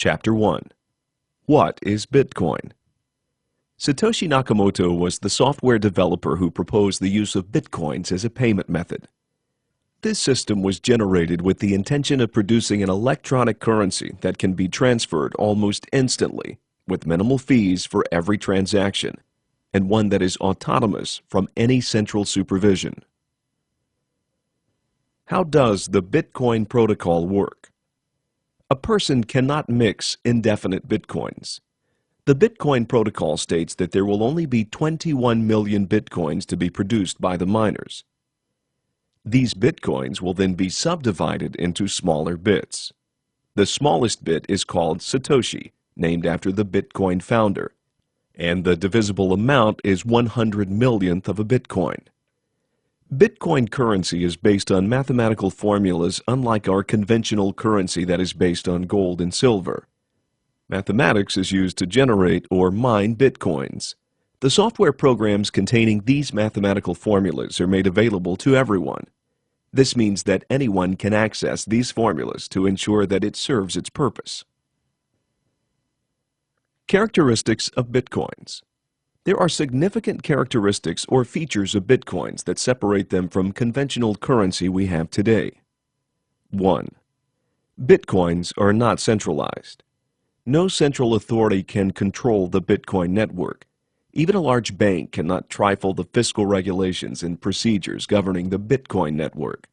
Chapter 1. What is Bitcoin? Satoshi Nakamoto was the software developer who proposed the use of bitcoins as a payment method. This system was generated with the intention of producing an electronic currency that can be transferred almost instantly, with minimal fees for every transaction, and one that is autonomous from any central supervision. How does the Bitcoin protocol work? A person cannot mix indefinite bitcoins. The Bitcoin protocol states that there will only be 21 million bitcoins to be produced by the miners. These bitcoins will then be subdivided into smaller bits. The smallest bit is called Satoshi, named after the Bitcoin founder, and the divisible amount is 100 millionth of a bitcoin. Bitcoin currency is based on mathematical formulas unlike our conventional currency that is based on gold and silver. Mathematics is used to generate or mine bitcoins. The software programs containing these mathematical formulas are made available to everyone. This means that anyone can access these formulas to ensure that it serves its purpose. Characteristics of bitcoins. There are significant characteristics or features of bitcoins that separate them from conventional currency we have today. 1. Bitcoins are not centralized. No central authority can control the Bitcoin network. Even a large bank cannot trifle the fiscal regulations and procedures governing the Bitcoin network.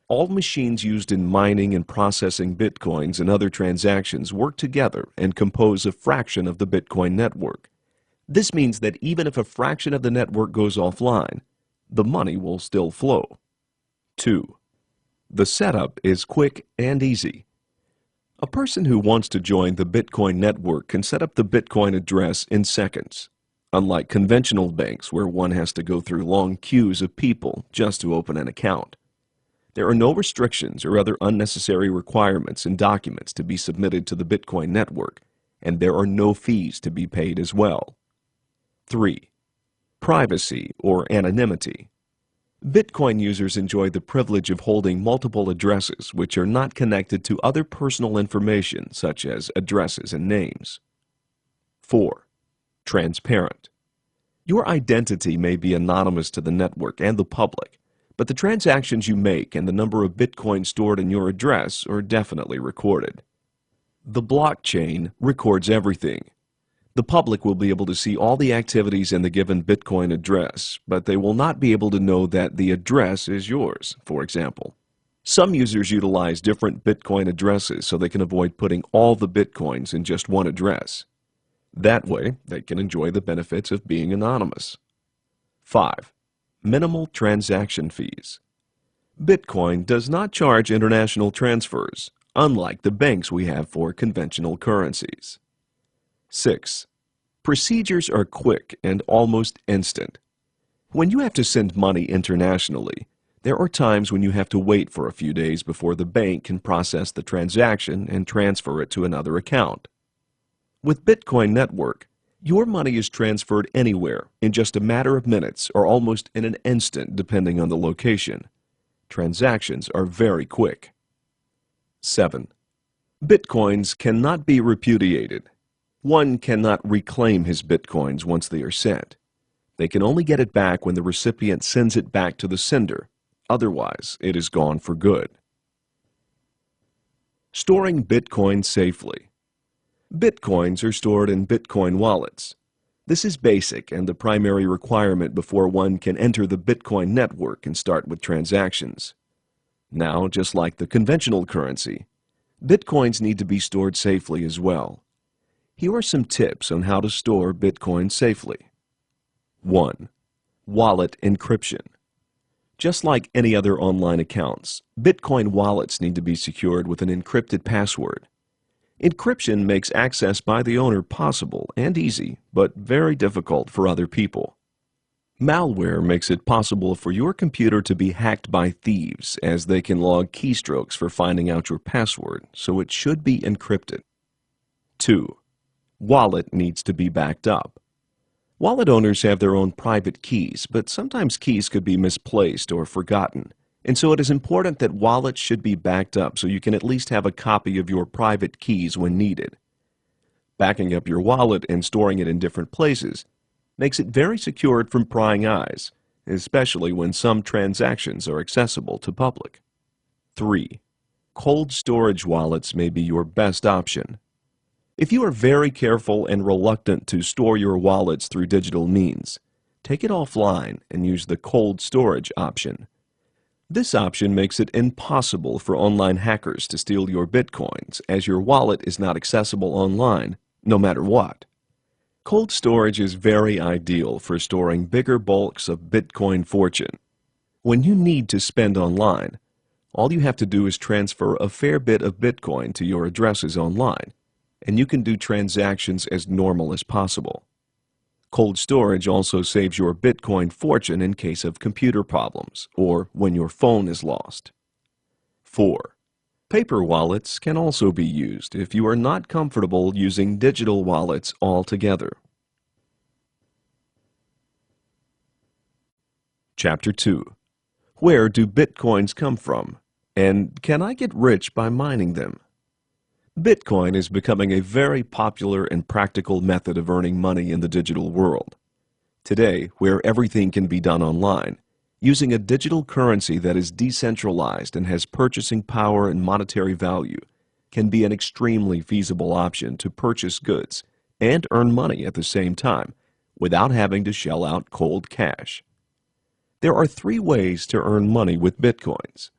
All machines used in mining and processing bitcoins and other transactions work together and compose a fraction of the Bitcoin network. This means that even if a fraction of the network goes offline, the money will still flow. 2. The setup is quick and easy. A person who wants to join the Bitcoin network can set up the Bitcoin address in seconds, unlike conventional banks where one has to go through long queues of people just to open an account. There are no restrictions or other unnecessary requirements and documents to be submitted to the Bitcoin network, and there are no fees to be paid as well. 3. Privacy or anonymity. Bitcoin users enjoy the privilege of holding multiple addresses which are not connected to other personal information such as addresses and names. 4. Transparent. Your identity may be anonymous to the network and the public, but the transactions you make and the number of Bitcoin stored in your address are definitely recorded. The blockchain records everything. The public will be able to see all the activities in the given Bitcoin address, but they will not be able to know that the address is yours, for example. Some users utilize different Bitcoin addresses so they can avoid putting all the Bitcoins in just one address. That way, they can enjoy the benefits of being anonymous. 5. Minimal transaction fees. Bitcoin does not charge international transfers, unlike the banks we have for conventional currencies. 6. Procedures are quick and almost instant. When you have to send money internationally, there are times when you have to wait for a few days before the bank can process the transaction and transfer it to another account. With Bitcoin Network, your money is transferred anywhere in just a matter of minutes or almost in an instant depending on the location. Transactions are very quick. 7. Bitcoins cannot be repudiated. One cannot reclaim his bitcoins once they are sent. They can only get it back when the recipient sends it back to the sender. Otherwise, it is gone for good. Storing Bitcoin safely. Bitcoins are stored in Bitcoin wallets. This is basic and the primary requirement before one can enter the Bitcoin network and start with transactions. Now, just like the conventional currency, Bitcoins need to be stored safely as well. Here are some tips on how to store Bitcoin safely. 1. Wallet encryption. Just like any other online accounts, Bitcoin wallets need to be secured with an encrypted password. Encryption makes access by the owner possible and easy, but very difficult for other people. Malware makes it possible for your computer to be hacked by thieves, as they can log keystrokes for finding out your password, so it should be encrypted. 2. Wallet needs to be backed up. Wallet owners have their own private keys, but sometimes keys could be misplaced or forgotten. And so it is important that wallets should be backed up so you can at least have a copy of your private keys when needed. Backing up your wallet and storing it in different places makes it very secured from prying eyes, especially when some transactions are accessible to public. 3. Cold storage wallets may be your best option. If you are very careful and reluctant to store your wallets through digital means, take it offline and use the cold storage option. This option makes it impossible for online hackers to steal your Bitcoins, as your wallet is not accessible online, no matter what. Cold storage is very ideal for storing bigger bulks of Bitcoin fortune. When you need to spend online, all you have to do is transfer a fair bit of Bitcoin to your addresses online, and you can do transactions as normal as possible. Cold storage also saves your Bitcoin fortune in case of computer problems or when your phone is lost. 4. Paper wallets can also be used if you are not comfortable using digital wallets altogether. Chapter 2. Where do Bitcoins come from? And can I get rich by mining them? Bitcoin is becoming a very popular and practical method of earning money in the digital world. Today, where everything can be done online, using a digital currency that is decentralized and has purchasing power and monetary value can be an extremely feasible option to purchase goods and earn money at the same time without having to shell out cold cash. There are 3 ways to earn money with Bitcoins.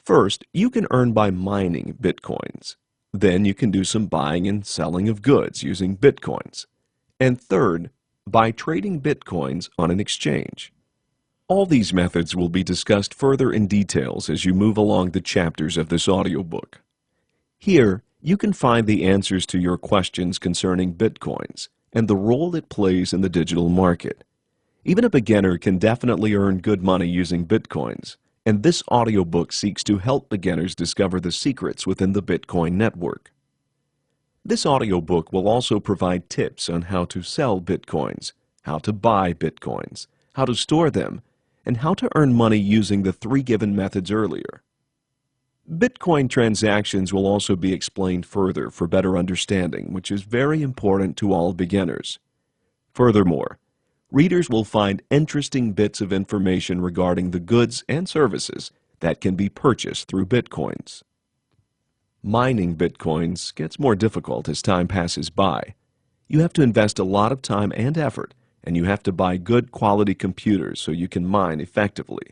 First, you can earn by mining Bitcoins. Then you can do some buying and selling of goods using Bitcoins. And third, by trading Bitcoins on an exchange. All these methods will be discussed further in details as you move along the chapters of this audiobook. Here, you can find the answers to your questions concerning Bitcoins and the role it plays in the digital market. Even a beginner can definitely earn good money using Bitcoins, and this audiobook seeks to help beginners discover the secrets within the Bitcoin network. This audiobook will also provide tips on how to sell Bitcoins, how to buy Bitcoins, how to store them, and how to earn money using the 3 given methods earlier. Bitcoin transactions will also be explained further for better understanding, which is very important to all beginners. Furthermore, readers will find interesting bits of information regarding the goods and services that can be purchased through Bitcoins. Mining Bitcoins gets more difficult as time passes by. You have to invest a lot of time and effort, and you have to buy good quality computers so you can mine effectively.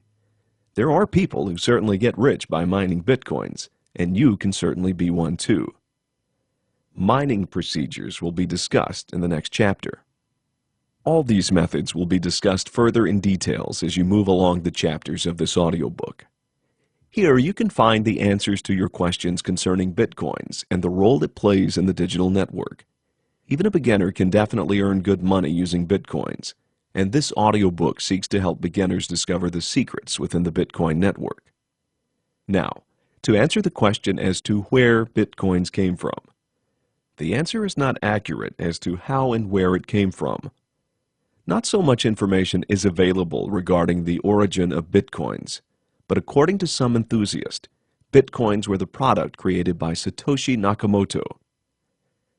There are people who certainly get rich by mining Bitcoins, and you can certainly be one too. Mining procedures will be discussed in the next chapter. All these methods will be discussed further in details as you move along the chapters of this audiobook. Here you can find the answers to your questions concerning Bitcoins and the role it plays in the digital network. Even a beginner can definitely earn good money using Bitcoins, and this audiobook seeks to help beginners discover the secrets within the Bitcoin network. Now, to answer the question as to where Bitcoins came from. The answer is not accurate as to how and where it came from. Not so much information is available regarding the origin of Bitcoins, but according to some enthusiasts, Bitcoins were the product created by Satoshi Nakamoto.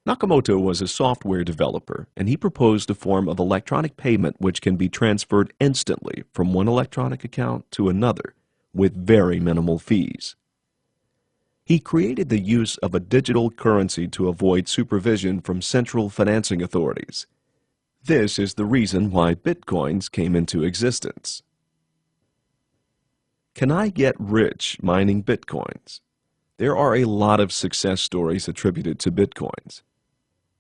Nakamoto was a software developer, and he proposed a form of electronic payment which can be transferred instantly from one electronic account to another with very minimal fees. He created the use of a digital currency to avoid supervision from central financing authorities. This is the reason why Bitcoins came into existence. Can I get rich mining Bitcoins? There are a lot of success stories attributed to Bitcoins.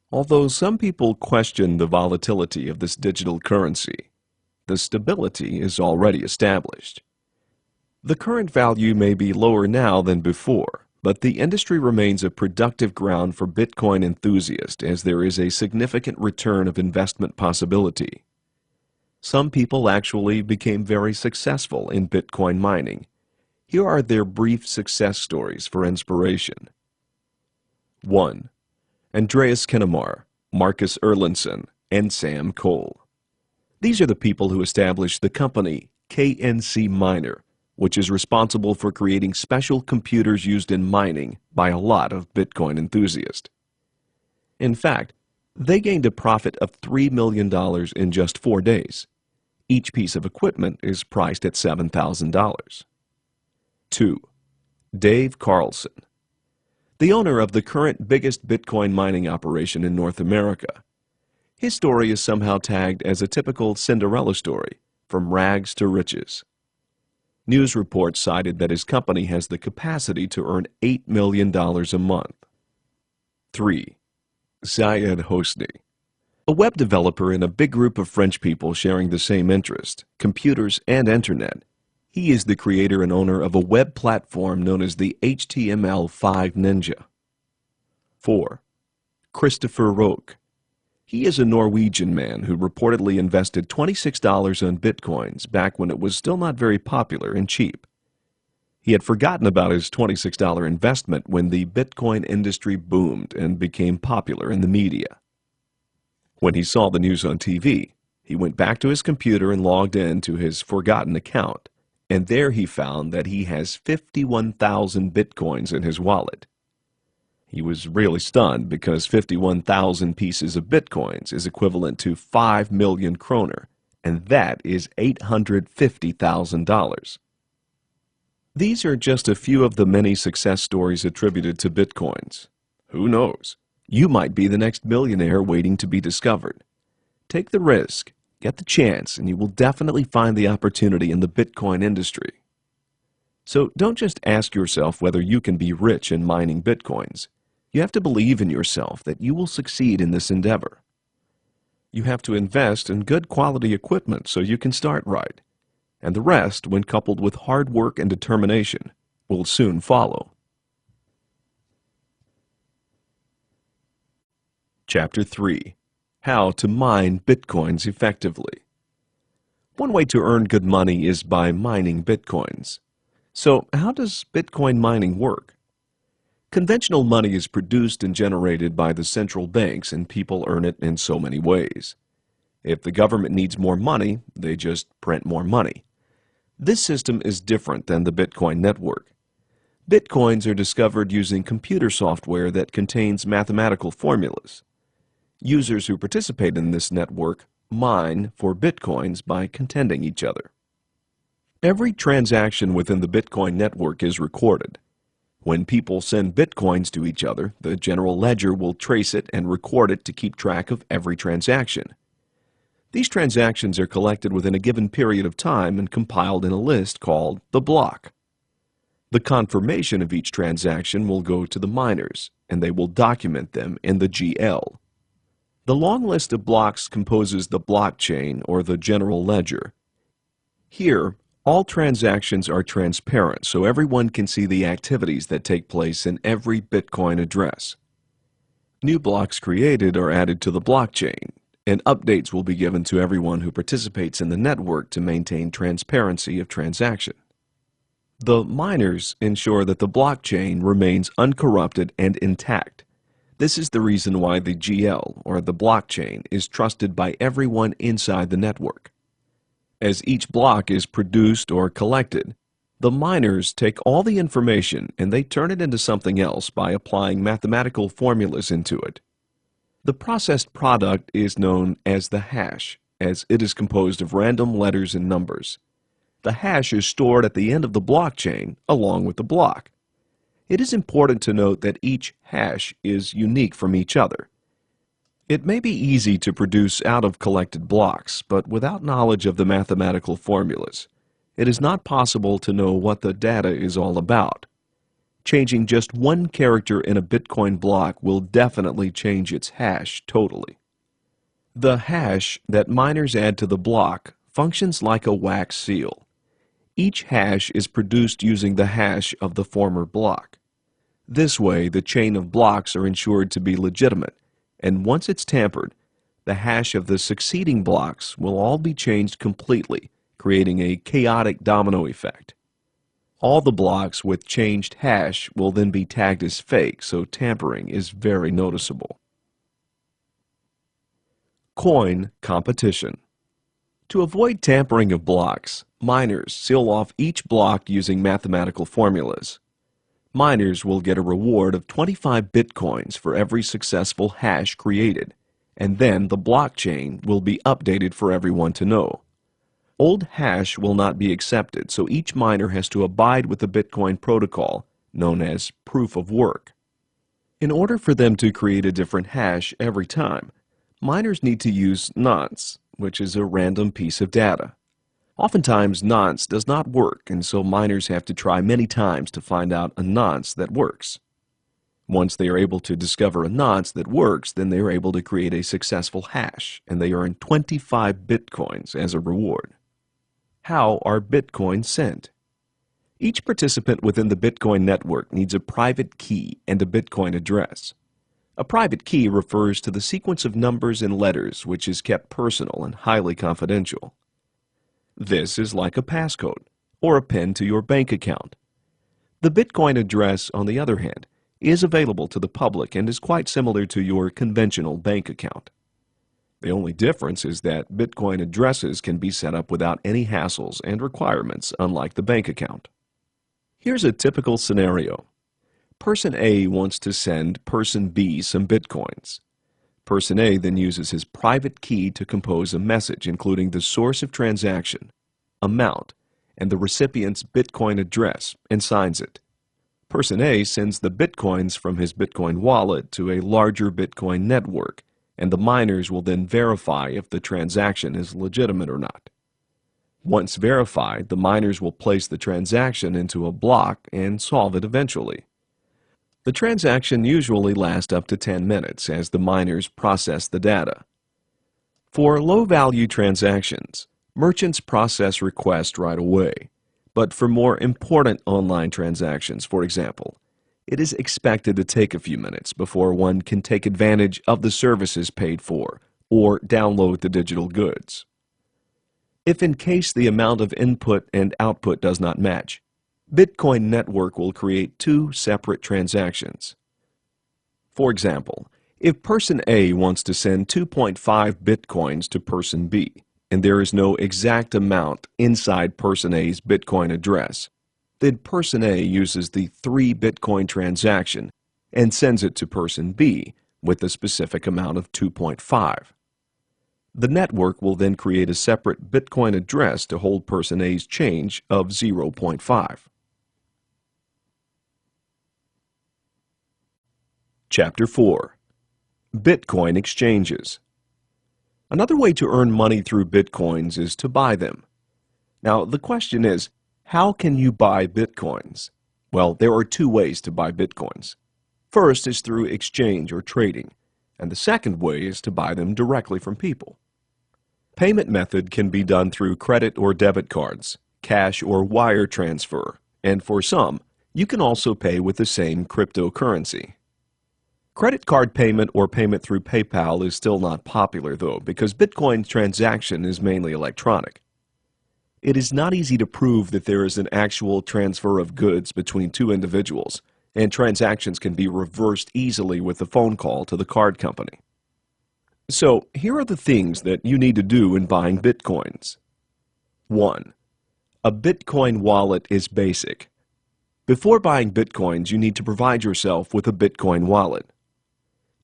Although some people question the volatility of this digital currency, the stability is already established. The current value may be lower now than before, but the industry remains a productive ground for Bitcoin enthusiasts as there is a significant return of investment possibility. Some people actually became very successful in Bitcoin mining. Here are their brief success stories for inspiration. 1. Andreas Kinnemar, Marcus Erlandson, and Sam Cole. These are the people who established the company KNC Miner, which is responsible for creating special computers used in mining by a lot of Bitcoin enthusiasts. In fact, they gained a profit of $3 million in just 4 days. Each piece of equipment is priced at $7,000. 2. Dave Carlson, the owner of the current biggest Bitcoin mining operation in North America. His story is somehow tagged as a typical Cinderella story, from rags to riches. News reports cited that his company has the capacity to earn $8 million a month. 3. Syed Hosni, a web developer in a big group of French people sharing the same interest, computers and internet. He is the creator and owner of a web platform known as the HTML5 Ninja. 4. Christopher Roque. He is a Norwegian man who reportedly invested $26 on Bitcoins back when it was still not very popular and cheap. He had forgotten about his $26 investment when the Bitcoin industry boomed and became popular in the media. When he saw the news on TV, he went back to his computer and logged in to his forgotten account, and there he found that he has 51,000 Bitcoins in his wallet. He was really stunned because 51,000 pieces of Bitcoins is equivalent to 5 million kroner, and that is $850,000. These are just a few of the many success stories attributed to Bitcoins. Who knows? You might be the next millionaire waiting to be discovered. Take the risk, get the chance, and you will definitely find the opportunity in the Bitcoin industry. So don't just ask yourself whether you can be rich in mining Bitcoins. You have to believe in yourself that you will succeed in this endeavor. You have to invest in good quality equipment so you can start right, and the rest, when coupled with hard work and determination, will soon follow. Chapter 3. How to Mine Bitcoins Effectively. One way to earn good money is by mining Bitcoins. So, how does Bitcoin mining work? Conventional money is produced and generated by the central banks, and people earn it in so many ways. If the government needs more money, they just print more money. This system is different than the Bitcoin network. Bitcoins are discovered using computer software that contains mathematical formulas. Users who participate in this network mine for Bitcoins by contending each other. Every transaction within the Bitcoin network is recorded. When people send Bitcoins to each other, the general ledger will trace it and record it to keep track of every transaction. These transactions are collected within a given period of time and compiled in a list called the block. The confirmation of each transaction will go to the miners, and they will document them in the GL. The long list of blocks composes the blockchain or the general ledger. Here, all transactions are transparent so everyone can see the activities that take place in every Bitcoin address. New blocks created are added to the blockchain, and updates will be given to everyone who participates in the network to maintain transparency of transaction. The miners ensure that the blockchain remains uncorrupted and intact. This is the reason why the GL, or the blockchain, is trusted by everyone inside the network. As each block is produced or collected, the miners take all the information and they turn it into something else by applying mathematical formulas into it. The processed product is known as the hash, as it is composed of random letters and numbers. The hash is stored at the end of the blockchain along with the block. It is important to note that each hash is unique from each other. It may be easy to produce out of collected blocks, but without knowledge of the mathematical formulas, it is not possible to know what the data is all about. Changing just one character in a Bitcoin block will definitely change its hash totally. The hash that miners add to the block functions like a wax seal. Each hash is produced using the hash of the former block. This way, the chain of blocks are ensured to be legitimate, and once it's tampered, the hash of the succeeding blocks will all be changed completely, creating a chaotic domino effect. All the blocks with changed hash will then be tagged as fake, so tampering is very noticeable. Coin competition. To avoid tampering of blocks, miners seal off each block using mathematical formulas. Miners will get a reward of 25 bitcoins for every successful hash created, and then the blockchain will be updated for everyone to know. Old hash will not be accepted, so each miner has to abide with the Bitcoin protocol, known as proof of work. In order for them to create a different hash every time, miners need to use nonce, which is a random piece of data. Oftentimes, nonce does not work, and so miners have to try many times to find out a nonce that works. Once they are able to discover a nonce that works, then they are able to create a successful hash, and they earn 25 bitcoins as a reward. How are bitcoins sent? Each participant within the Bitcoin network needs a private key and a Bitcoin address. A private key refers to the sequence of numbers and letters which is kept personal and highly confidential. This is like a passcode or a PIN to your bank account. The Bitcoin address, on the other hand, is available to the public and is quite similar to your conventional bank account. The only difference is that Bitcoin addresses can be set up without any hassles and requirements, unlike the bank account. Here's a typical scenario. Person A wants to send Person B some Bitcoins. Person A then uses his private key to compose a message including the source of transaction, amount, and the recipient's Bitcoin address and signs it. Person A sends the Bitcoins from his Bitcoin wallet to a larger Bitcoin network, and the miners will then verify if the transaction is legitimate or not. Once verified, the miners will place the transaction into a block and solve it eventually. The transaction usually lasts up to 10 minutes as the miners process the data. For low-value transactions, merchants process requests right away. But for more important online transactions, for example, it is expected to take a few minutes before one can take advantage of the services paid for or download the digital goods. If in case the amount of input and output does not match, Bitcoin network will create two separate transactions. For example, if Person A wants to send 2.5 Bitcoins to Person B, and there is no exact amount inside Person A's Bitcoin address, then Person A uses the 3 Bitcoin transaction and sends it to Person B with the specific amount of 2.5. The network will then create a separate Bitcoin address to hold Person A's change of 0.5. Chapter 4. Bitcoin Exchanges. Another way to earn money through Bitcoins is to buy them. Now, the question is, how can you buy Bitcoins? Well, there are two ways to buy Bitcoins. First is through exchange or trading, and the second way is to buy them directly from people. Payment method can be done through credit or debit cards, cash or wire transfer, and for some, you can also pay with the same cryptocurrency. Credit card payment or payment through PayPal is still not popular, though, because Bitcoin transaction is mainly electronic. It is not easy to prove that there is an actual transfer of goods between two individuals, and transactions can be reversed easily with a phone call to the card company. So, here are the things that you need to do in buying Bitcoins. 1. A Bitcoin wallet is basic. Before buying Bitcoins, you need to provide yourself with a Bitcoin wallet.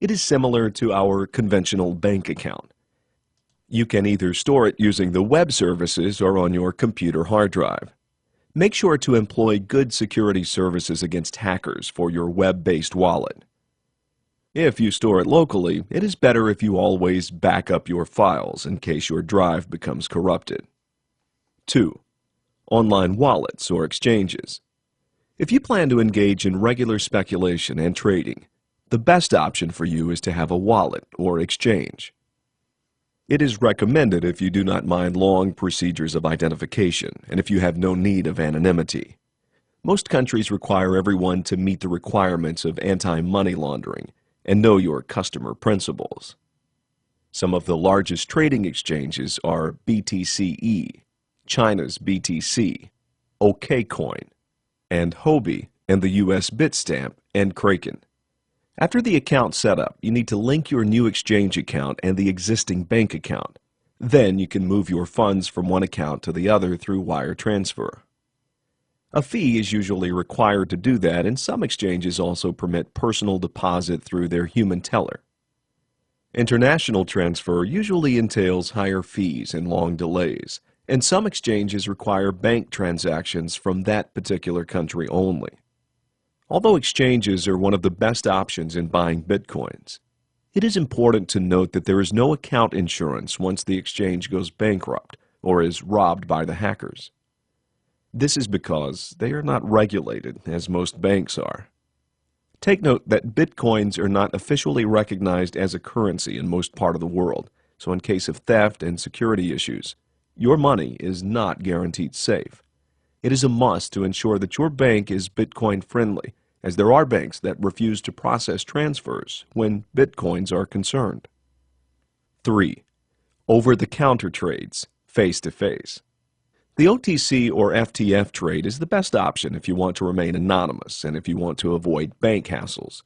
It is similar to our conventional bank account. You can either store it using the web services or on your computer hard drive. Make sure to employ good security services against hackers for your web-based wallet. If you store it locally, it is better if you always back up your files in case your drive becomes corrupted. 2. Online wallets or exchanges. If you plan to engage in regular speculation and trading, the best option for you is to have a wallet or exchange. It is recommended if you do not mind long procedures of identification and if you have no need of anonymity. Most countries require everyone to meet the requirements of anti-money laundering and know your customer principles. Some of the largest trading exchanges are BTCE, China's BTC, OKCoin, and Huobi, and the U.S. Bitstamp and Kraken. After the account setup, you need to link your new exchange account and the existing bank account. Then you can move your funds from one account to the other through wire transfer. A fee is usually required to do that, and some exchanges also permit personal deposit through their human teller. International transfer usually entails higher fees and long delays, and some exchanges require bank transactions from that particular country only. Although exchanges are one of the best options in buying Bitcoins, it is important to note that there is no account insurance once the exchange goes bankrupt or is robbed by the hackers. This is because they are not regulated, as most banks are. Take note that Bitcoins are not officially recognized as a currency in most part of the world, so in case of theft and security issues, your money is not guaranteed safe. It is a must to ensure that your bank is Bitcoin friendly, as there are banks that refuse to process transfers when Bitcoins are concerned. 3. Over-the-counter trades, face-to-face. The OTC or FTF trade is the best option if you want to remain anonymous and if you want to avoid bank hassles.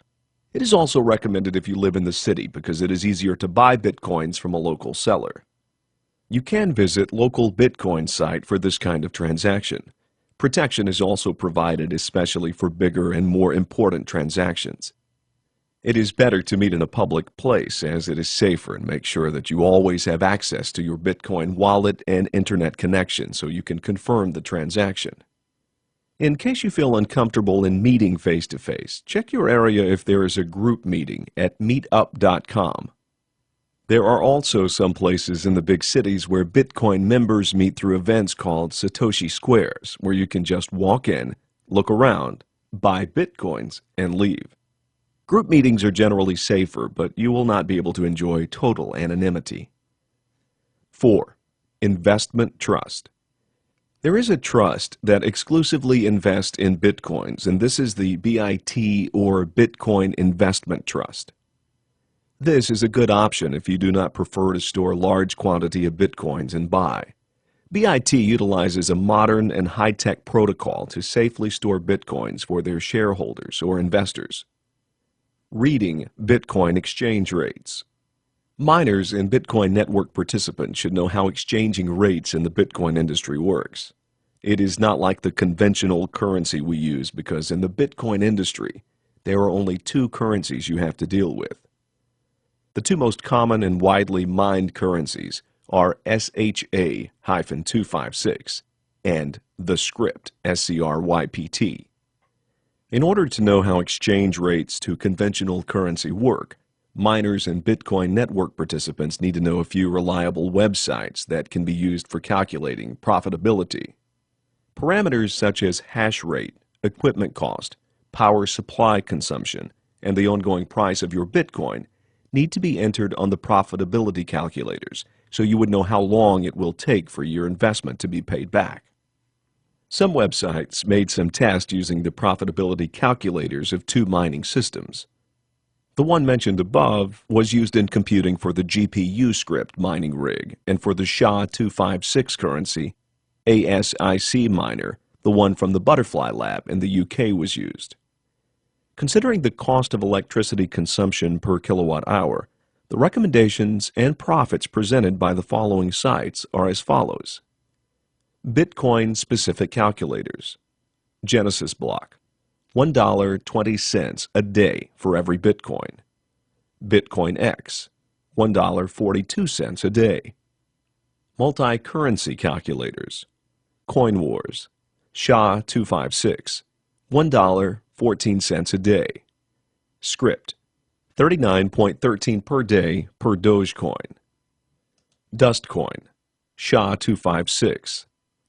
It is also recommended if you live in the city because it is easier to buy Bitcoins from a local seller. You can visit local Bitcoin site for this kind of transaction. Protection is also provided especially for bigger and more important transactions. It is better to meet in a public place as it is safer, and make sure that you always have access to your Bitcoin wallet and internet connection so you can confirm the transaction. In case you feel uncomfortable in meeting face-to-face, check your area if there is a group meeting at meetup.com. There are also some places in the big cities where Bitcoin members meet through events called Satoshi Squares, where you can just walk in, look around, buy Bitcoins, and leave. Group meetings are generally safer, but you will not be able to enjoy total anonymity. 4. Investment trust. There is a trust that exclusively invests in Bitcoins, and this is the BIT or Bitcoin Investment Trust. This is a good option if you do not prefer to store large quantity of Bitcoins and buy. BIT utilizes a modern and high-tech protocol to safely store Bitcoins for their shareholders or investors. Reading Bitcoin exchange rates. Miners and Bitcoin network participants should know how exchanging rates in the Bitcoin industry works. It is not like the conventional currency we use because in the Bitcoin industry, there are only two currencies you have to deal with. The two most common and widely mined currencies are SHA-256 and the Scrypt, SCRYPT. In order to know how exchange rates to conventional currency work, miners and Bitcoin network participants need to know a few reliable websites that can be used for calculating profitability. Parameters such as hash rate, equipment cost, power supply consumption, and the ongoing price of your Bitcoin need to be entered on the profitability calculators so you would know how long it will take for your investment to be paid back. Some websites made some tests using the profitability calculators of two mining systems. The one mentioned above was used in computing for the GPU Scrypt mining rig, and for the SHA-256 currency, ASIC miner, the one from the Butterfly Lab in the UK was used. Considering the cost of electricity consumption per kilowatt hour, the recommendations and profits presented by the following sites are as follows. Bitcoin-specific calculators. Genesis block, $1.20 a day for every Bitcoin. Bitcoin X, $1.42 a day. Multi-currency calculators. CoinWars, SHA-256, $1.14 a day. Scrypt, 39.13 per day per Dogecoin. Dustcoin, SHA-256,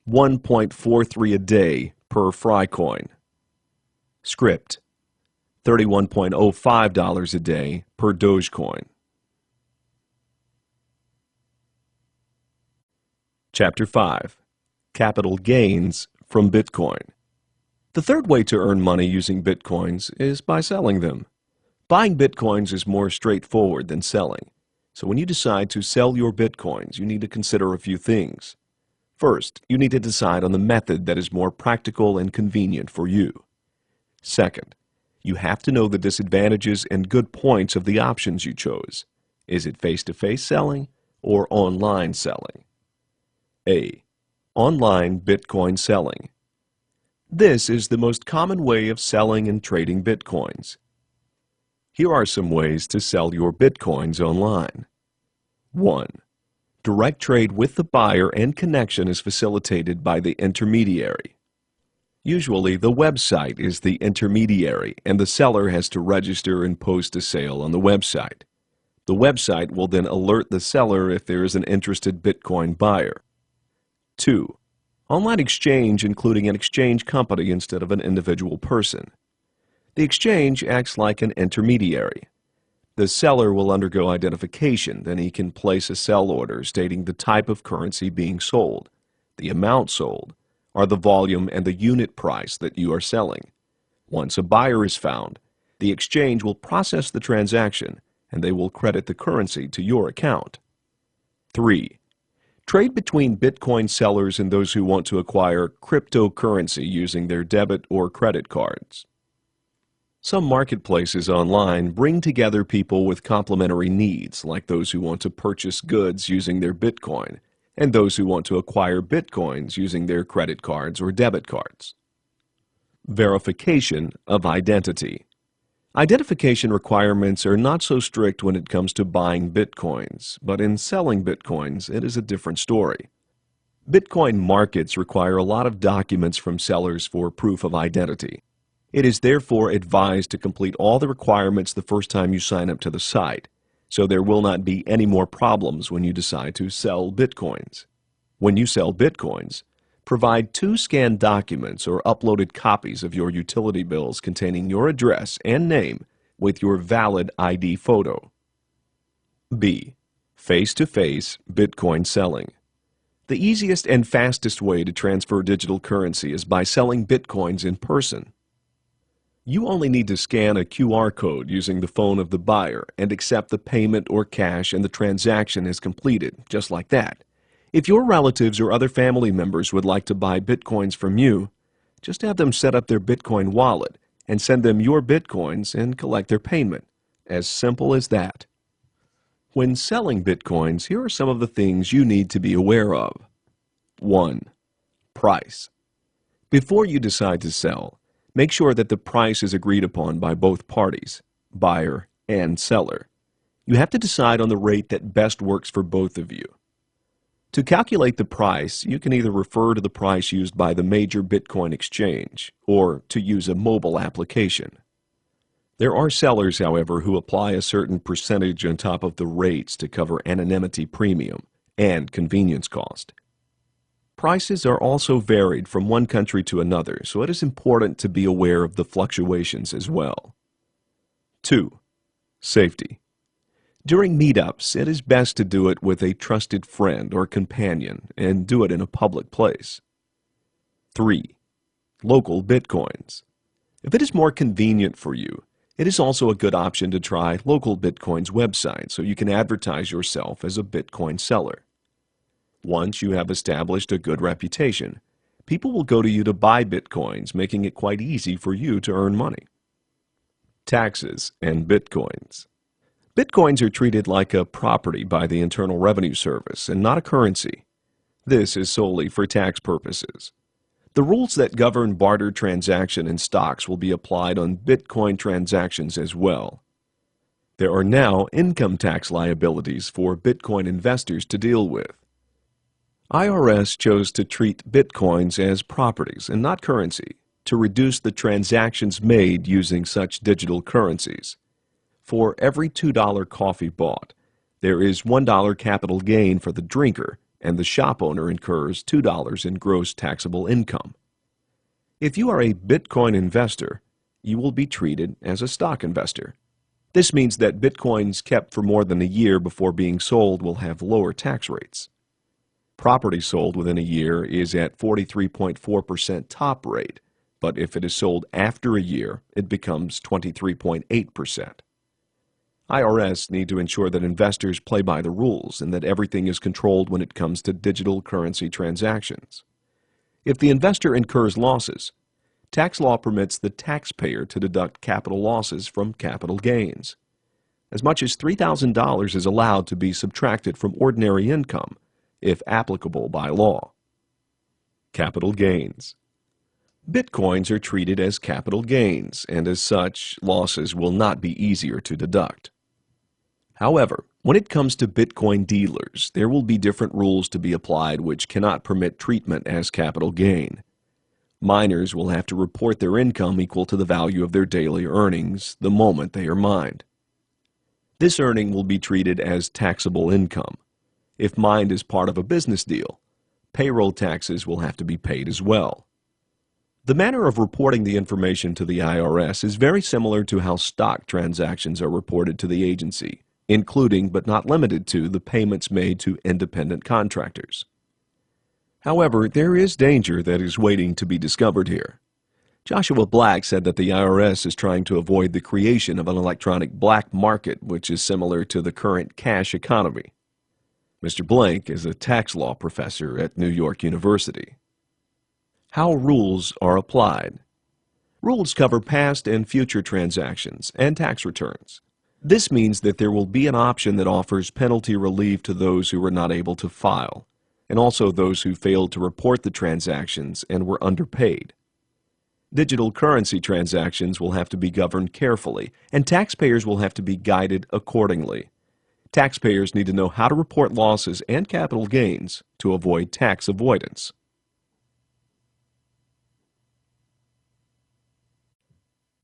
1.43 a day per Frycoin. Scrypt, $31.05 a day per Dogecoin. Chapter 5. Capital Gains from Bitcoin. The third way to earn money using Bitcoins is by selling them. Buying Bitcoins is more straightforward than selling. So when you decide to sell your Bitcoins, you need to consider a few things. First, you need to decide on the method that is more practical and convenient for you. Second, you have to know the disadvantages and good points of the options you chose. Is it face-to-face selling, or online selling? A. Online Bitcoin selling. This is the most common way of selling and trading Bitcoins. Here are some ways to sell your Bitcoins online. 1. Direct trade with the buyer and connection is facilitated by the intermediary. Usually, the website is the intermediary and the seller has to register and post a sale on the website. The website will then alert the seller if there is an interested Bitcoin buyer. 2. Online exchange, including an exchange company instead of an individual person. The exchange acts like an intermediary. The seller will undergo identification, then he can place a sell order stating the type of currency being sold, the amount sold, or the volume and the unit price that you are selling. Once a buyer is found, the exchange will process the transaction and they will credit the currency to your account. 3. Trade between Bitcoin sellers and those who want to acquire cryptocurrency using their debit or credit cards. Some marketplaces online bring together people with complementary needs, like those who want to purchase goods using their Bitcoin and those who want to acquire Bitcoins using their credit cards or debit cards. Verification of identity. Identification requirements are not so strict when it comes to buying Bitcoins, but in selling Bitcoins, it is a different story. Bitcoin markets require a lot of documents from sellers for proof of identity. It is therefore advised to complete all the requirements the first time you sign up to the site, so there will not be any more problems when you decide to sell Bitcoins. When you sell Bitcoins, provide 2 scanned documents or uploaded copies of your utility bills containing your address and name with your valid ID photo. B. Face-to-face Bitcoin selling. The easiest and fastest way to transfer digital currency is by selling Bitcoins in person. You only need to scan a QR code using the phone of the buyer and accept the payment or cash and the transaction is completed, just like that. If your relatives or other family members would like to buy Bitcoins from you, just have them set up their Bitcoin wallet and send them your Bitcoins and collect their payment. As simple as that. When selling Bitcoins, here are some of the things you need to be aware of. 1. Price. Before you decide to sell, make sure that the price is agreed upon by both parties, buyer and seller. You have to decide on the rate that best works for both of you. To calculate the price, you can either refer to the price used by the major Bitcoin exchange or to use a mobile application. There are sellers, however, who apply a certain percentage on top of the rates to cover anonymity premium and convenience cost. Prices are also varied from one country to another, so it is important to be aware of the fluctuations as well. 2. Safety. During meetups, it is best to do it with a trusted friend or companion and do it in a public place. 3. Local Bitcoins. If it is more convenient for you, it is also a good option to try Local Bitcoin's website so you can advertise yourself as a Bitcoin seller. Once you have established a good reputation, people will go to you to buy Bitcoins, making it quite easy for you to earn money. Taxes and Bitcoins. Bitcoins are treated like a property by the Internal Revenue Service and not a currency. This is solely for tax purposes. The rules that govern barter transaction in stocks will be applied on Bitcoin transactions as well. There are now income tax liabilities for Bitcoin investors to deal with. IRS chose to treat Bitcoins as properties and not currency to reduce the transactions made using such digital currencies. For every $2 coffee bought, there is $1 capital gain for the drinker, and the shop owner incurs $2 in gross taxable income. If you are a Bitcoin investor, you will be treated as a stock investor. This means that Bitcoins kept for more than a year before being sold will have lower tax rates. Property sold within a year is at 43.4% top rate, but if it is sold after a year, it becomes 23.8%. IRS need to ensure that investors play by the rules and that everything is controlled when it comes to digital currency transactions. If the investor incurs losses, tax law permits the taxpayer to deduct capital losses from capital gains. As much as $3,000 is allowed to be subtracted from ordinary income, if applicable by law. Capital gains. Bitcoins are treated as capital gains, and as such, losses will not be easier to deduct. However, when it comes to Bitcoin dealers, there will be different rules to be applied which cannot permit treatment as capital gain. Miners will have to report their income equal to the value of their daily earnings the moment they are mined. This earning will be treated as taxable income. If mined as part of a business deal, payroll taxes will have to be paid as well. The manner of reporting the information to the IRS is very similar to how stock transactions are reported to the agency, including but not limited to the payments made to independent contractors. However, there is danger that is waiting to be discovered here. Joshua Black said that the IRS is trying to avoid the creation of an electronic black market which is similar to the current cash economy. Mr. Blank is a tax law professor at New York University. How rules are applied. Rules cover past and future transactions and tax returns. This means that there will be an option that offers penalty relief to those who were not able to file, and also those who failed to report the transactions and were underpaid. Digital currency transactions will have to be governed carefully, and taxpayers will have to be guided accordingly. Taxpayers need to know how to report losses and capital gains to avoid tax avoidance.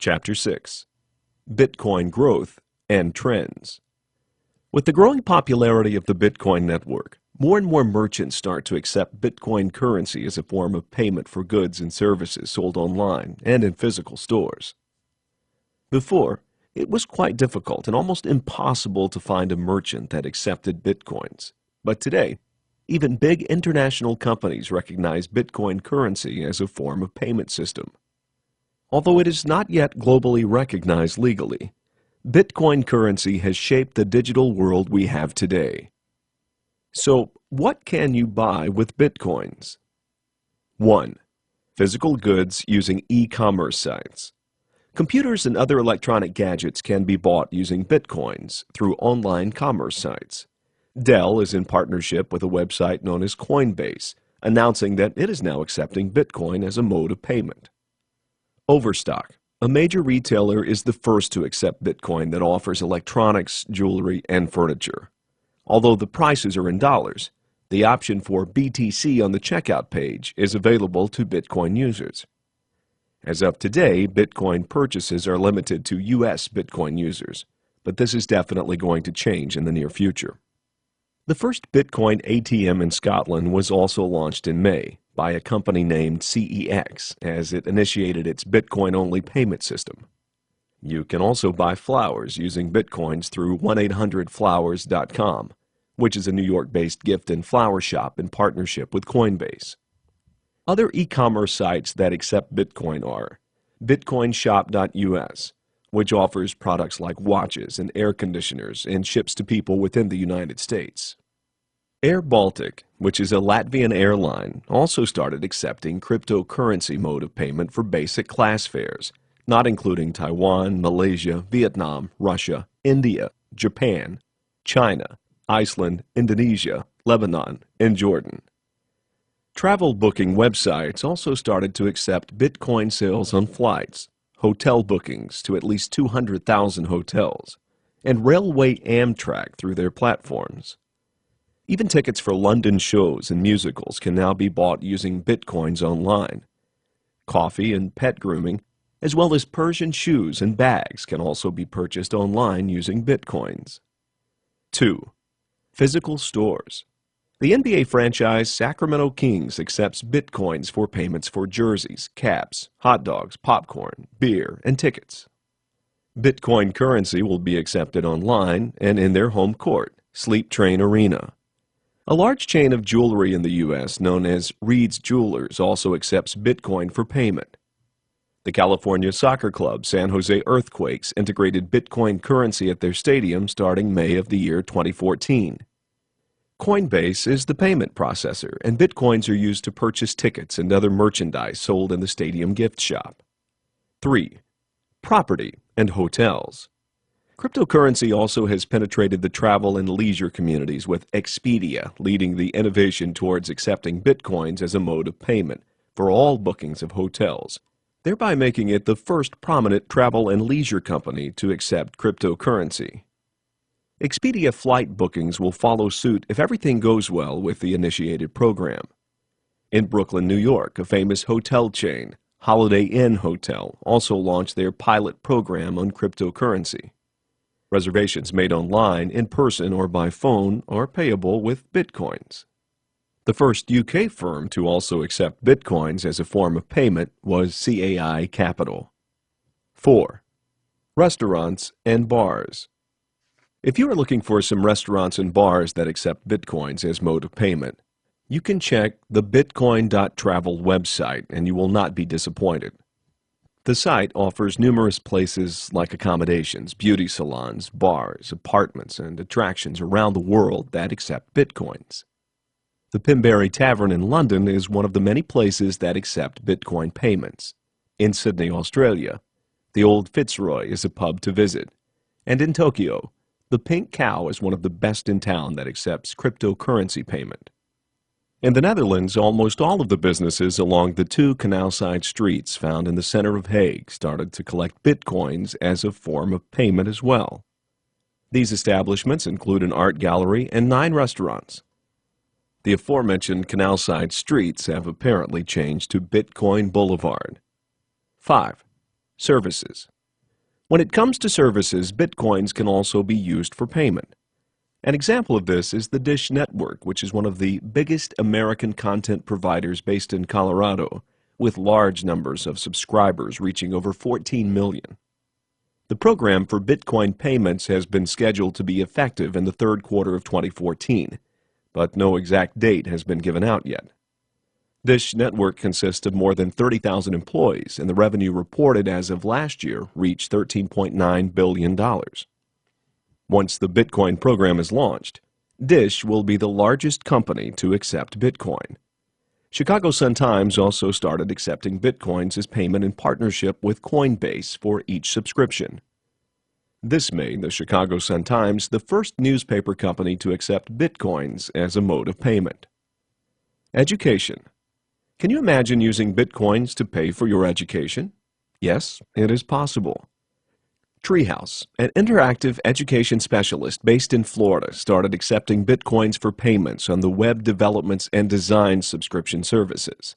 Chapter 6. Bitcoin Growth and Trends. With the growing popularity of the Bitcoin network, more and more merchants start to accept Bitcoin currency as a form of payment for goods and services sold online and in physical stores. Before, it was quite difficult and almost impossible to find a merchant that accepted Bitcoins. But today, even big international companies recognize Bitcoin currency as a form of payment system. Although it is not yet globally recognized legally, Bitcoin currency has shaped the digital world we have today. So, what can you buy with Bitcoins? 1. Physical goods using e-commerce sites. Computers and other electronic gadgets can be bought using Bitcoins through online commerce sites. Dell is in partnership with a website known as Coinbase, announcing that it is now accepting Bitcoin as a mode of payment. Overstock. A major retailer is the first to accept Bitcoin that offers electronics, jewelry, and furniture. Although the prices are in dollars, the option for BTC on the checkout page is available to Bitcoin users. As of today, Bitcoin purchases are limited to U.S. Bitcoin users, but this is definitely going to change in the near future. The first Bitcoin ATM in Scotland was also launched in May by a company named CEX as it initiated its Bitcoin-only payment system. You can also buy flowers using Bitcoins through 1-800-Flowers.com, which is a New York-based gift and flower shop in partnership with Coinbase. Other e-commerce sites that accept Bitcoin are BitcoinShop.us, which offers products like watches and air conditioners and ships to people within the United States. Air Baltic, which is a Latvian airline, also started accepting cryptocurrency mode of payment for basic class fares, not including Taiwan, Malaysia, Vietnam, Russia, India, Japan, China, Iceland, Indonesia, Lebanon, and Jordan. Travel booking websites also started to accept Bitcoin sales on flights, hotel bookings to at least 200,000 hotels, and Railway Amtrak through their platforms. Even tickets for London shows and musicals can now be bought using Bitcoins online. Coffee and pet grooming, as well as Persian shoes and bags, can also be purchased online using Bitcoins. 2. Physical stores. The NBA franchise Sacramento Kings accepts Bitcoins for payments for jerseys, caps, hot dogs, popcorn, beer, and tickets. Bitcoin currency will be accepted online and in their home court, Sleep Train Arena. A large chain of jewelry in the U.S. known as Reed's Jewelers also accepts Bitcoin for payment. The California soccer club San Jose Earthquakes integrated Bitcoin currency at their stadium starting May of the year 2014. Coinbase is the payment processor, and Bitcoins are used to purchase tickets and other merchandise sold in the stadium gift shop. 3. Property and hotels. Cryptocurrency also has penetrated the travel and leisure communities, with Expedia leading the innovation towards accepting bitcoins as a mode of payment for all bookings of hotels, thereby making it the first prominent travel and leisure company to accept cryptocurrency. Expedia flight bookings will follow suit if everything goes well with the initiated program. In Brooklyn, New York, a famous hotel chain, Holiday Inn Hotel, also launched their pilot program on cryptocurrency. Reservations made online, in person, or by phone are payable with bitcoins. The first UK firm to also accept bitcoins as a form of payment was CAI Capital. 4. Restaurants and bars. If you are looking for some restaurants and bars that accept bitcoins as mode of payment, you can check the bitcoin.travel website and you will not be disappointed. The site offers numerous places like accommodations, beauty salons, bars, apartments, and attractions around the world that accept bitcoins. The Pimberry Tavern in London is one of the many places that accept bitcoin payments. In Sydney, Australia, the Old Fitzroy is a pub to visit. And in Tokyo, the Pink Cow is one of the best in town that accepts cryptocurrency payment. In the Netherlands, almost all of the businesses along the two canal-side streets found in the center of Hague started to collect bitcoins as a form of payment as well. These establishments include an art gallery and 9 restaurants. The aforementioned canal-side streets have apparently changed to Bitcoin Boulevard. 5. Services. When it comes to services, bitcoins can also be used for payment. An example of this is the Dish Network, which is one of the biggest American content providers based in Colorado, with large numbers of subscribers reaching over 14 million. The program for Bitcoin payments has been scheduled to be effective in the third quarter of 2014, but no exact date has been given out yet. Dish Network consists of more than 30,000 employees, and the revenue reported as of last year reached $13.9 billion. Once the Bitcoin program is launched, Dish will be the largest company to accept Bitcoin. Chicago Sun-Times also started accepting Bitcoins as payment in partnership with Coinbase for each subscription. This made the Chicago Sun-Times the first newspaper company to accept Bitcoins as a mode of payment. Education. Can you imagine using Bitcoins to pay for your education? Yes, it is possible. Treehouse, an interactive education specialist based in Florida, started accepting bitcoins for payments on the web developments and design subscription services.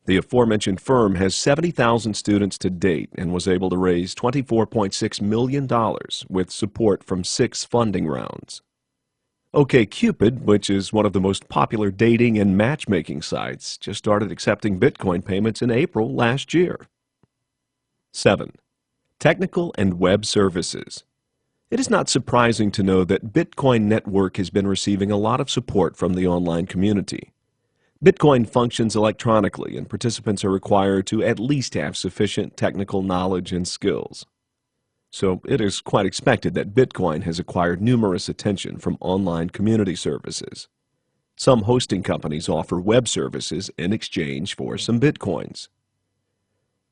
The aforementioned firm has 70,000 students to date and was able to raise $24.6 million with support from 6 funding rounds. OkCupid, which is one of the most popular dating and matchmaking sites, just started accepting bitcoin payments in April last year. 7. Technical and web services. It is not surprising to know that Bitcoin Network has been receiving a lot of support from the online community. Bitcoin functions electronically, and participants are required to at least have sufficient technical knowledge and skills. So it is quite expected that Bitcoin has acquired numerous attention from online community services. Some hosting companies offer web services in exchange for some Bitcoins.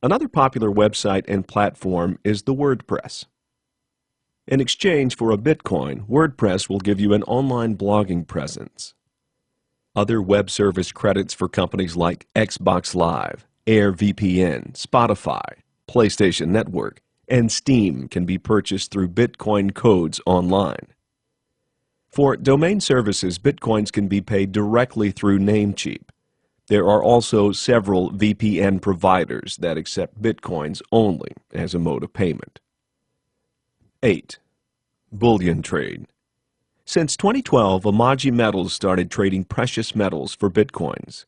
Another popular website and platform is the WordPress. In exchange for a Bitcoin, WordPress will give you an online blogging presence. Other web service credits for companies like Xbox Live, AirVPN, Spotify, PlayStation Network, and Steam can be purchased through Bitcoin codes online. For domain services, Bitcoins can be paid directly through Namecheap. There are also several VPN providers that accept Bitcoins only as a mode of payment. 8. Bullion trade. Since 2012, Amagi Metals started trading precious metals for Bitcoins.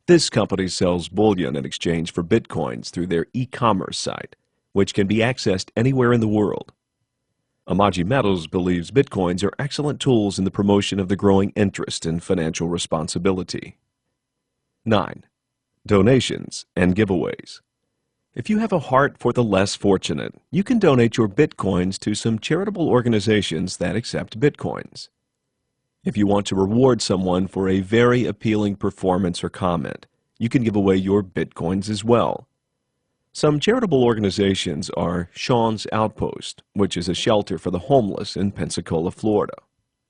This company sells bullion in exchange for Bitcoins through their e-commerce site, which can be accessed anywhere in the world. Amagi Metals believes Bitcoins are excellent tools in the promotion of the growing interest in financial responsibility. 9. Donations and giveaways. If you have a heart for the less fortunate, you can donate your Bitcoins to some charitable organizations that accept Bitcoins. If you want to reward someone for a very appealing performance or comment, you can give away your Bitcoins as well. Some charitable organizations are Sean's Outpost, which is a shelter for the homeless in Pensacola, Florida,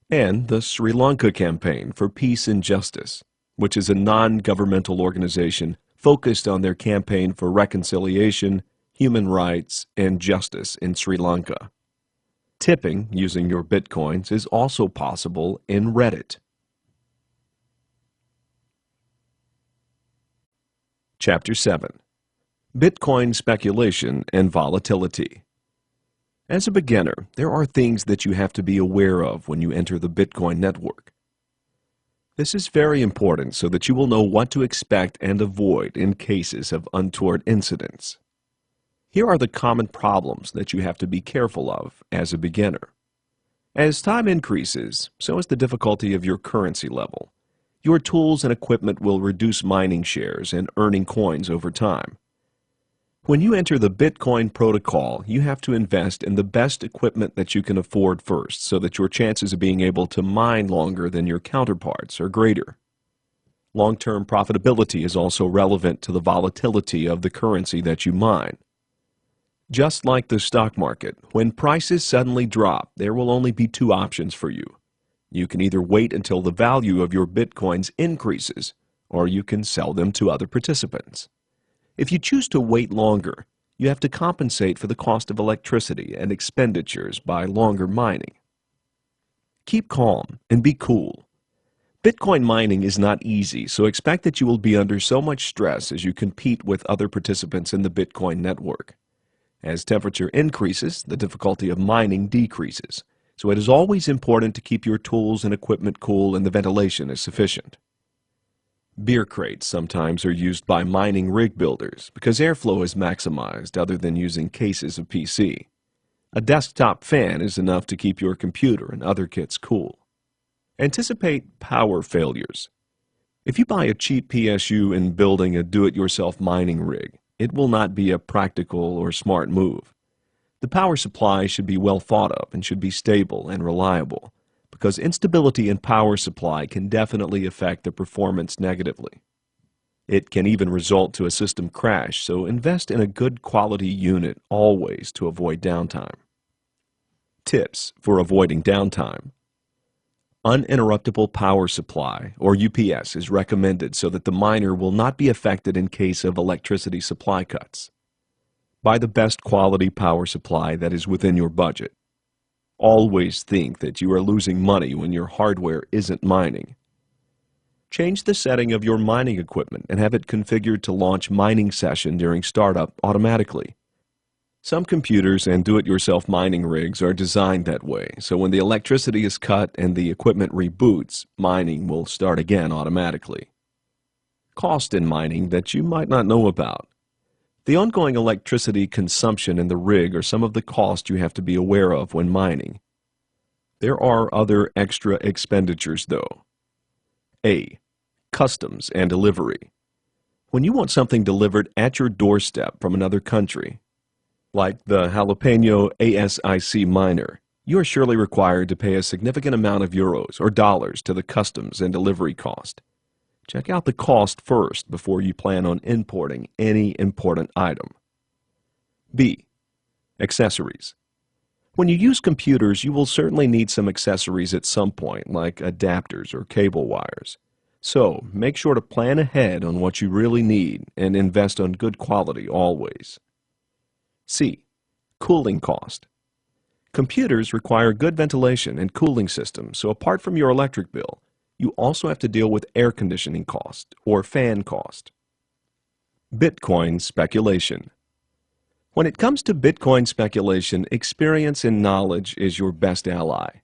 and the Sri Lanka Campaign for Peace and Justice, which is a non-governmental organization focused on their campaign for reconciliation, human rights, and justice in Sri Lanka. Tipping using your Bitcoins is also possible in Reddit. Chapter 7. Bitcoin Speculation and Volatility. As a beginner, there are things that you have to be aware of when you enter the Bitcoin network. This is very important so that you will know what to expect and avoid in cases of untoward incidents. Here are the common problems that you have to be careful of as a beginner. As time increases, so is the difficulty of your currency level. Your tools and equipment will reduce mining shares and earning coins over time. When you enter the Bitcoin protocol, you have to invest in the best equipment that you can afford first so that your chances of being able to mine longer than your counterparts are greater. Long-term profitability is also relevant to the volatility of the currency that you mine. Just like the stock market, when prices suddenly drop, there will only be two options for you. You can either wait until the value of your Bitcoins increases, or you can sell them to other participants. If you choose to wait longer, you have to compensate for the cost of electricity and expenditures by longer mining. Keep calm and be cool. Bitcoin mining is not easy, so expect that you will be under so much stress as you compete with other participants in the Bitcoin network. As temperature increases, the difficulty of mining decreases, so it is always important to keep your tools and equipment cool and the ventilation is sufficient. Beer crates sometimes are used by mining rig builders because airflow is maximized other than using cases of PC. A desktop fan is enough to keep your computer and other kits cool. Anticipate power failures. If you buy a cheap PSU in building a do-it-yourself mining rig, it will not be a practical or smart move. The power supply should be well thought of and should be stable and reliable, because instability in power supply can definitely affect the performance negatively. It can even result to a system crash, so invest in a good quality unit always to avoid downtime. Tips for avoiding downtime. Uninterruptible power supply, or UPS, is recommended so that the miner will not be affected in case of electricity supply cuts. Buy the best quality power supply that is within your budget. Always think that you are losing money when your hardware isn't mining. Change the setting of your mining equipment and have it configured to launch mining session during startup automatically. Some computers and do-it-yourself mining rigs are designed that way, so when the electricity is cut and the equipment reboots, mining will start again automatically. Cost in mining that you might not know about. The ongoing electricity consumption in the rig are some of the costs you have to be aware of when mining. There are other extra expenditures, though. A. Customs and delivery. When you want something delivered at your doorstep from another country, like the Jalapeno ASIC miner, you are surely required to pay a significant amount of euros or dollars to the customs and delivery cost. Check out the cost first before you plan on importing any important item. B. Accessories. When you use computers, you will certainly need some accessories at some point, like adapters or cable wires. So, make sure to plan ahead on what you really need and invest on good quality always. C. Cooling cost. Computers require good ventilation and cooling systems, so apart from your electric bill, you also have to deal with air conditioning cost or fan cost. Bitcoin speculation. When it comes to Bitcoin speculation, experience and knowledge is your best ally.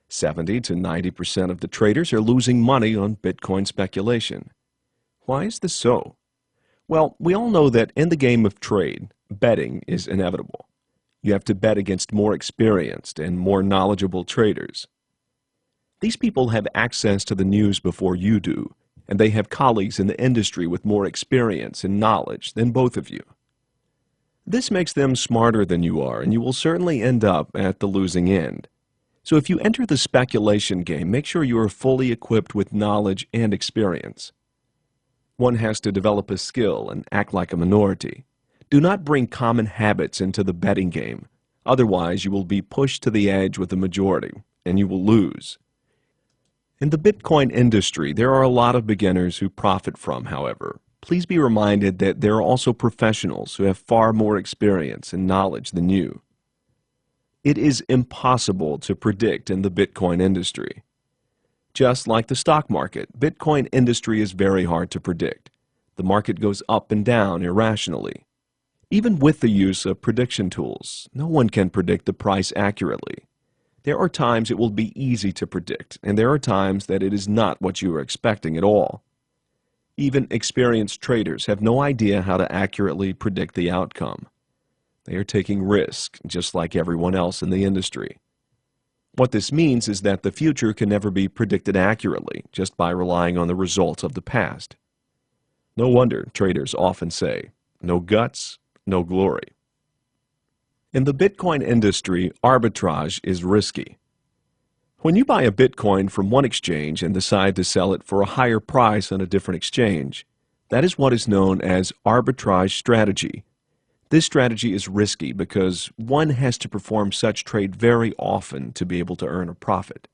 70 to 90% of the traders are losing money on Bitcoin speculation. Why is this so? Well, we all know that in the game of trade, betting is inevitable. You have to bet against more experienced and more knowledgeable traders. These people have access to the news before you do, and they have colleagues in the industry with more experience and knowledge than both of you. This makes them smarter than you are, and you will certainly end up at the losing end. So if you enter the speculation game, make sure you are fully equipped with knowledge and experience. One has to develop a skill and act like a minority. Do not bring common habits into the betting game. Otherwise, you will be pushed to the edge with the majority, and you will lose. In the Bitcoin industry, there are a lot of beginners who profit from, however. Please be reminded that there are also professionals who have far more experience and knowledge than you. It is impossible to predict in the Bitcoin industry. Just like the stock market, Bitcoin industry is very hard to predict. The market goes up and down irrationally. Even with the use of prediction tools, no one can predict the price accurately. There are times it will be easy to predict, and there are times that it is not what you are expecting at all. Even experienced traders have no idea how to accurately predict the outcome. They are taking risk, just like everyone else in the industry. What this means is that the future can never be predicted accurately just by relying on the results of the past. No wonder traders often say, "No guts, no glory." In the Bitcoin industry, arbitrage is risky. When you buy a Bitcoin from one exchange and decide to sell it for a higher price on a different exchange, that is what is known as arbitrage strategy. This strategy is risky because one has to perform such trade very often to be able to earn a profit.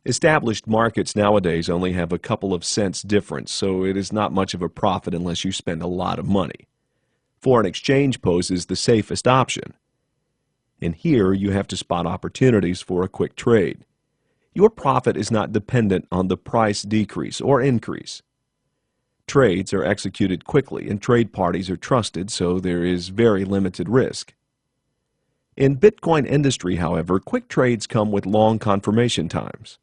Established markets nowadays only have a couple of cents difference, so it is not much of a profit unless you spend a lot of money. Foreign exchange poses the safest option. And here you have to spot opportunities for a quick trade. Your profit is not dependent on the price decrease or increase. Trades are executed quickly and trade parties are trusted, so there is very limited risk. In Bitcoin industry, however, quick trades come with long confirmation times.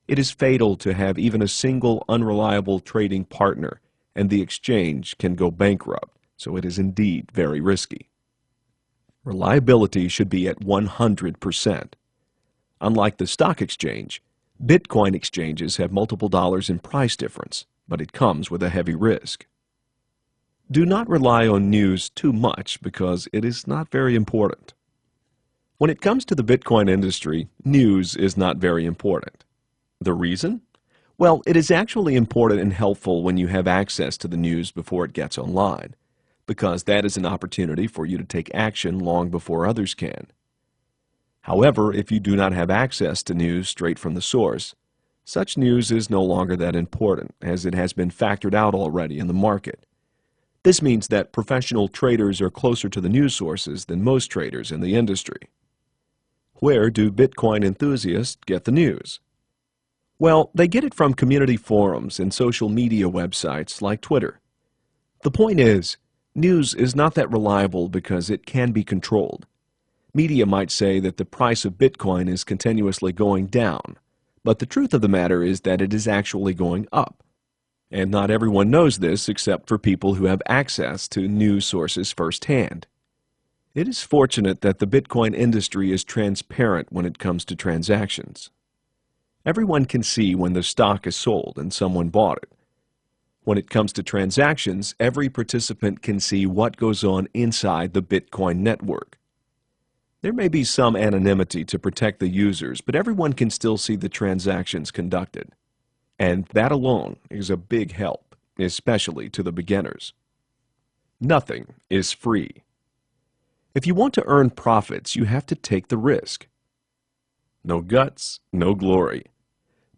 It is fatal to have even a single unreliable trading partner, and the exchange can go bankrupt, so it is indeed very risky. Reliability should be at 100%. Unlike the stock exchange, Bitcoin exchanges have multiple dollars in price difference, but it comes with a heavy risk. Do not rely on news too much because it is not very important. When it comes to the Bitcoin industry, news is not very important. The reason? Well, it is actually important and helpful when you have access to the news before it gets online, because that is an opportunity for you to take action long before others can. However, if you do not have access to news straight from the source, such news is no longer that important, as it has been factored out already in the market. This means that professional traders are closer to the news sources than most traders in the industry. Where do Bitcoin enthusiasts get the news? Well, they get it from community forums and social media websites like Twitter. The point is, news is not that reliable because it can be controlled. Media might say that the price of Bitcoin is continuously going down, but the truth of the matter is that it is actually going up. And not everyone knows this except for people who have access to news sources firsthand. It is fortunate that the Bitcoin industry is transparent when it comes to transactions. Everyone can see when the stock is sold and someone bought it. When it comes to transactions, every participant can see what goes on inside the Bitcoin network. There may be some anonymity to protect the users, but everyone can still see the transactions conducted. And that alone is a big help, especially to the beginners. Nothing is free. If you want to earn profits, you have to take the risk. No guts, no glory.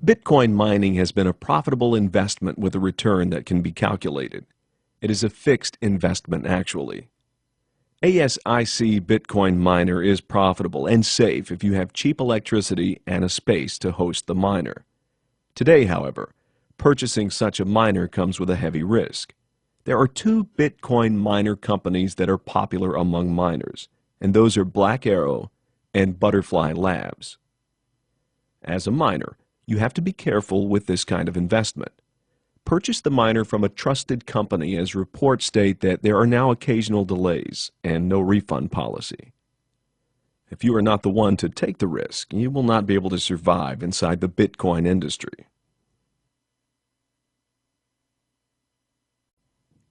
Bitcoin mining has been a profitable investment with a return that can be calculated. It is a fixed investment, actually. ASIC Bitcoin miner is profitable and safe if you have cheap electricity and a space to host the miner. Today, however, purchasing such a miner comes with a heavy risk. There are two Bitcoin miner companies that are popular among miners, and those are Black Arrow and Butterfly Labs. As a miner, you have to be careful with this kind of investment. Purchase the miner from a trusted company, as reports state that there are now occasional delays and no refund policy. If you are not the one to take the risk, you will not be able to survive inside the Bitcoin industry.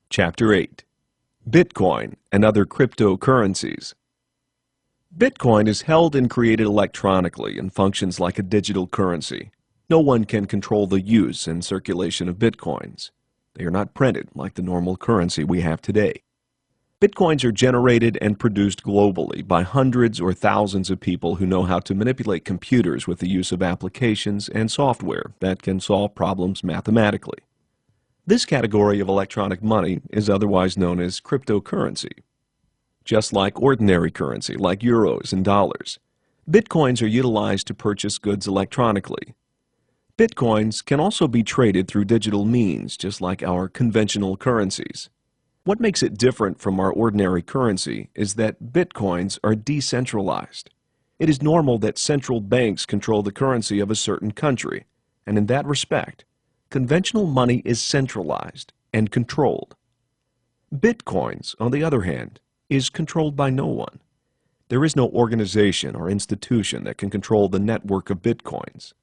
Chapter 8. Bitcoin and Other Cryptocurrencies. Bitcoin is held and created electronically and functions like a digital currency. No one can control the use and circulation of Bitcoins. They are not printed like the normal currency we have today. Bitcoins are generated and produced globally by hundreds or thousands of people who know how to manipulate computers with the use of applications and software that can solve problems mathematically. This category of electronic money is otherwise known as cryptocurrency. Just like ordinary currency, like euros and dollars, Bitcoins are utilized to purchase goods electronically. Bitcoins can also be traded through digital means, just like our conventional currencies. What makes it different from our ordinary currency is that Bitcoins are decentralized. It is normal that central banks control the currency of a certain country, and in that respect, conventional money is centralized and controlled. Bitcoins, on the other hand, is controlled by no one. There is no organization or institution that can control the network of Bitcoins.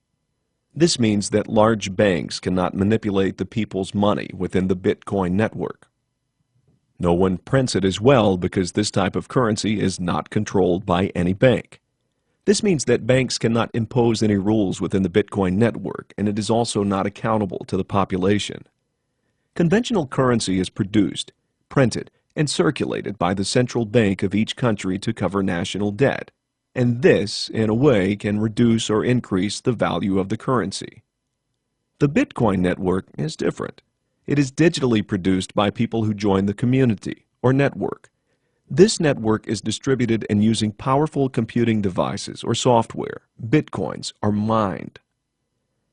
This means that large banks cannot manipulate the people's money within the Bitcoin network. No one prints it as well because this type of currency is not controlled by any bank. This means that banks cannot impose any rules within the Bitcoin network, and it is also not accountable to the population. Conventional currency is produced, printed, and circulated by the central bank of each country to cover national debt, and this, in a way, can reduce or increase the value of the currency. The Bitcoin network is different. It is digitally produced by people who join the community, or network. This network is distributed and using powerful computing devices or software. Bitcoins are mined.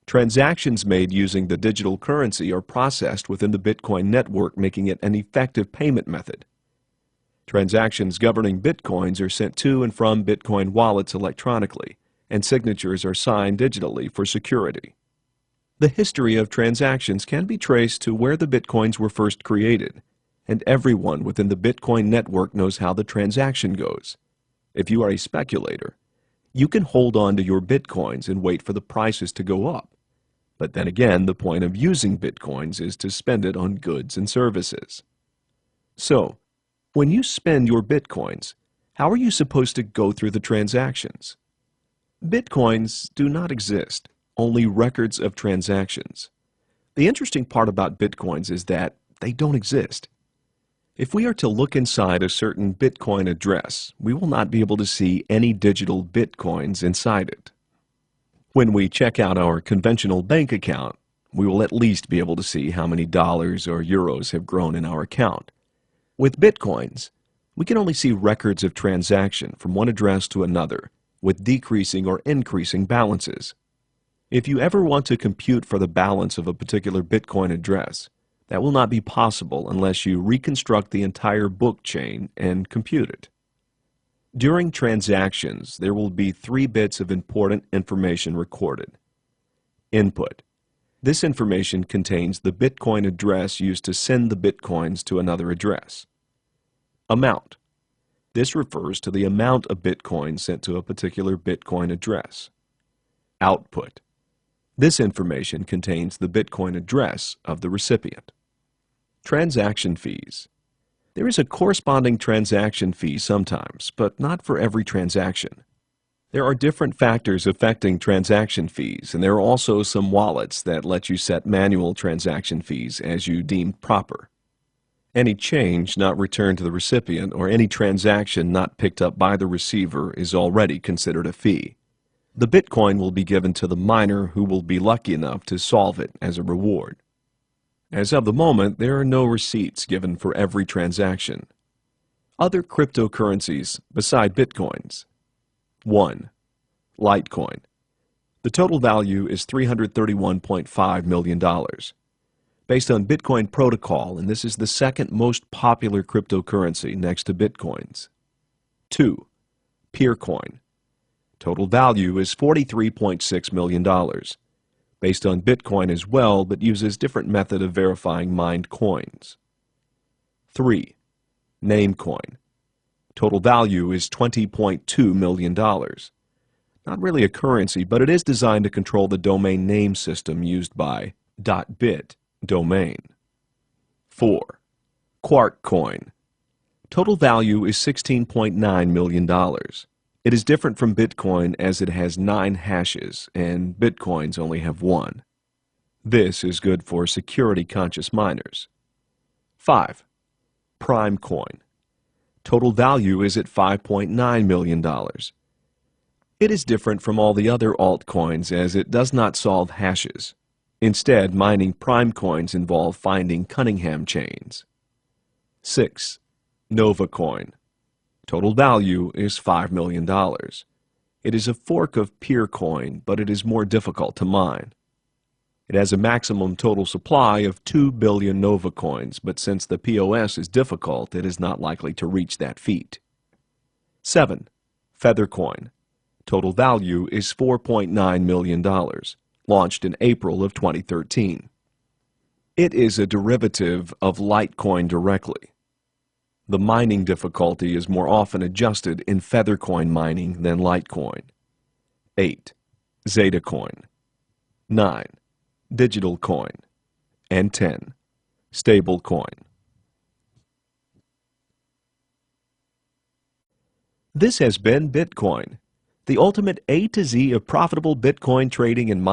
Transactions made using the digital currency are processed within the Bitcoin network, making it an effective payment method. Transactions governing Bitcoins are sent to and from Bitcoin wallets electronically, and signatures are signed digitally for security. The history of transactions can be traced to where the Bitcoins were first created, and everyone within the Bitcoin network knows how the transaction goes. If you are a speculator, you can hold on to your Bitcoins and wait for the prices to go up. But then again, the point of using Bitcoins is to spend it on goods and services. So, when you spend your Bitcoins, how are you supposed to go through the transactions? Bitcoins do not exist, only records of transactions. The interesting part about Bitcoins is that they don't exist. If we are to look inside a certain Bitcoin address, we will not be able to see any digital Bitcoins inside it. When we check out our conventional bank account, we will at least be able to see how many dollars or euros have grown in our account. With Bitcoins, we can only see records of transaction from one address to another, with decreasing or increasing balances. If you ever want to compute for the balance of a particular Bitcoin address, that will not be possible unless you reconstruct the entire book chain and compute it. During transactions, there will be 3 bits of important information recorded. Input. This information contains the Bitcoin address used to send the Bitcoins to another address. Amount. This refers to the amount of Bitcoin sent to a particular Bitcoin address. Output. This information contains the Bitcoin address of the recipient. Transaction fees. There is a corresponding transaction fee sometimes, but not for every transaction. There are different factors affecting transaction fees, and there are also some wallets that let you set manual transaction fees as you deem proper. Any change not returned to the recipient or any transaction not picked up by the receiver is already considered a fee. The Bitcoin will be given to the miner who will be lucky enough to solve it as a reward. As of the moment, there are no receipts given for every transaction. Other cryptocurrencies beside Bitcoins. 1. Litecoin. The total value is $331.5 million. Based on Bitcoin protocol, and this is the second most popular cryptocurrency next to Bitcoins. 2. Peercoin. Total value is $43.6 million. Based on Bitcoin as well, but uses different method of verifying mined coins. 3. Namecoin. Total value is $20.2 million. Not really a currency, but it is designed to control the domain name system used by .bit domain. 4. Quarkcoin. Total value is $16.9 million. It is different from Bitcoin as it has 9 hashes, and Bitcoins only have 1. This is good for security-conscious miners. 5. Primecoin. Total value is at $5.9 million. It is different from all the other altcoins as it does not solve hashes. Instead, mining prime coins involve finding Cunningham chains. 6. NovaCoin. Total value is $5 million. It is a fork of Peercoin, but it is more difficult to mine. It has a maximum total supply of 2 billion NovaCoins, but since the POS is difficult, it is not likely to reach that feat. 7. Feathercoin. Total value is $4.9 million, launched in April of 2013. It is a derivative of Litecoin directly. The mining difficulty is more often adjusted in Feathercoin mining than Litecoin. 8. ZetaCoin. 9. Digital Coin. And 10. Stablecoin. This has been Bitcoin, the ultimate A to Z of profitable Bitcoin trading and mining.